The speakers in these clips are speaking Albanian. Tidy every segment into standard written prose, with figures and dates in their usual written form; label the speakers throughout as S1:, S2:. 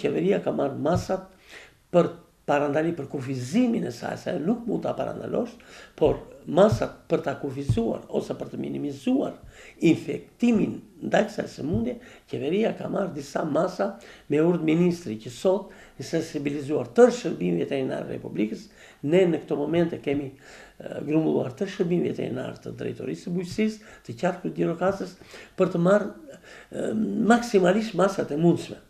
S1: Qeveria ka marrë masat për parandali për kufizimin e saj, se nuk mund ta parandalosh, por masat për ta kufizuar ose për të minimizuar infektimin ndaj kësaj sëmundje, qeveria ka marrë disa masa me urdhë ministri që sot i sensibilizuar tërë shërbimin veterinar të Republikës. Ne në këto momente kemi grumbulluar tërë shërbimin veterinar të drejtorisë së bujqësisë, të qarkut Gjirokastës, për të marrë maksimalisht masat e mundshme.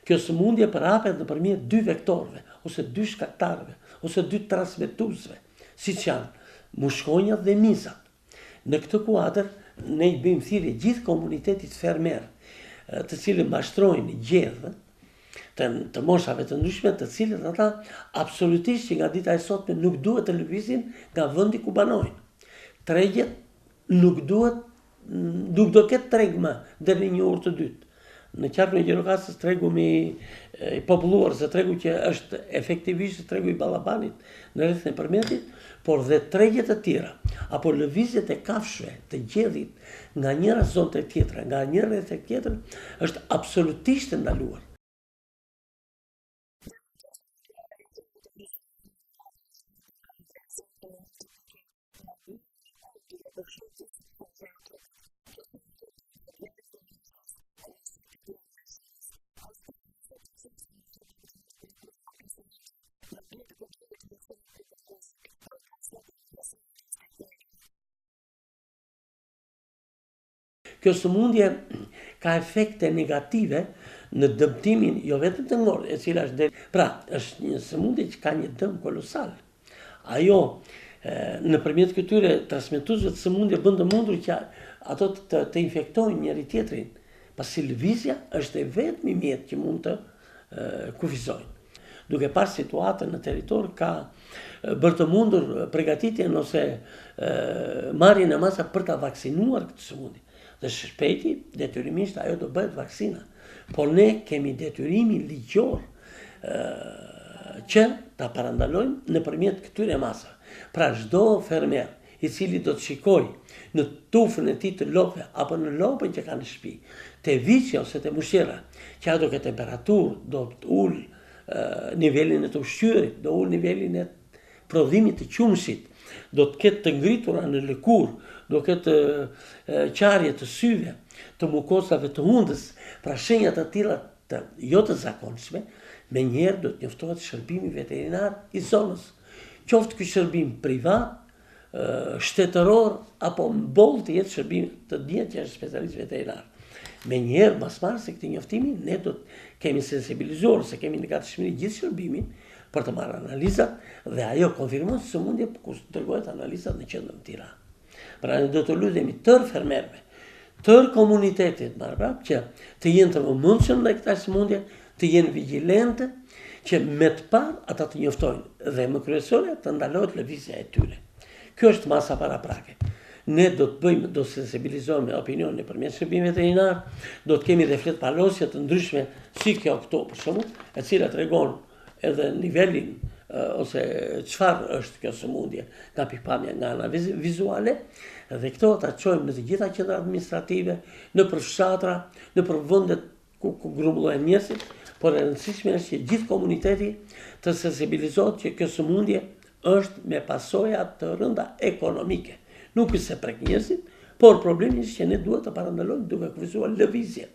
S1: Kjo sëmundje përhapet nëpërmjet 2 vektorëve, ose 2 shkaktarëve, ose 2 transmetuesve, siç janë mushkonjat dhe mizat. Në këtë kuadër, ne i bëjmë thirrje gjithë komunitetit fermer, të cilët mashtrojnë gjedhë të moshave të ndryshme, të cilët ata absolutisht që nga dita e sotme nuk duhet të lëvizin nga vendi ku banojnë. Tregjet nuk do ketë treg më deri në 1 orë të dytë. Në qarkun e Gjirokastës tregu i populluar, se tregu që është efektivisht tregu i Ballabanit në rrethën e Përmetit, por dhe tregjet e tjera, apo lëvizjet e kafshëve të gjedhit nga njëra zonë te tjetra, nga një rreth te tjetër, është absolutisht e ndaluar. Kjo sëmundje ka efekte negative në dëmtimin, jo vetëm të ngordh, e cila është pra, është një sëmundje që ka një dëm kolosal. Ajo nëpërmjet këtyre transmetuesve të sëmundje bën të mundur që ato të infektojnë njëri tjetrin, pasi lëvizja është e vetmi mjet që mund të kufizojnë. Duke parë situatën në territor, ka bërë të mundur përgatitjen ose marrjen e masa për ta vaksinuar këtë sëmundje. Dhe shpejti, detyrimisht, ajo do bëhet vaksina. Por ne kemi detyrimin ligjor që ta parandalojmë nëpërmjet këtyre masave. Pra çdo fermer i cili do të shikoj në tufën e tij të lopëve apo në lopën që ka në shtëpi, te viçi ose te mushera, që ato ke temperaturë, do të ul nivelin e të ushqyerit, do ul nivelin e prodhimit të qumshit, do të ketë të ngritura në lëkurë, do ketë qarje të syve, të mukosave të hundës, pra shenjat të tilla të jo të zakonshme, menjëherë do të njoftohet shërbimi veterinar i zonës. Qoftë ky shërbim privat, shtetëror, apo mboll të jetë shërbim të dihet që është specialist veterinar. Menjëherë, mas marrë se këtë njoftimi, ne do të kemi sensibilizuar, se kemi në gatishmëri gjithë shërbimin për të marrë analizat, dhe ajo konfirmon se sëmundje dërgohet analizat në qendrën e Tiranës. Pra ne do të lutemi tërë fermerëve, tërë komunitetit që të jenë të vëmendshëm ndaj kësaj sëmundje, të jenë vigjilente, që me të parë ata të njoftojnë dhe më kryesore të ndalohet lëvizja e tyre. Kjo është masa paraprake. Ne do të bëjmë, do të sensibilizojmë opinionin nëpërmjet shërbimit veterinar, do të kemi dhe fletpalosje të ndryshme si kjo këto për shembull, e cila tregon edhe nivelin ose çfarë është kjo sëmundje nga pikpamja nga ana vizuale, dhe këto ta çojmë në të gjitha qendrat administrative, në fshatra, në vendet ku grumbullohen njerëzit, por e rëndësishme është që gjithë komuniteti të sensibilizohet që kjo sëmundje është me pasoja të rënda ekonomike. Nuk se prek njerëzit, por problemi është që ne duhet të parandalojmë duke kufizuar lëvizjen.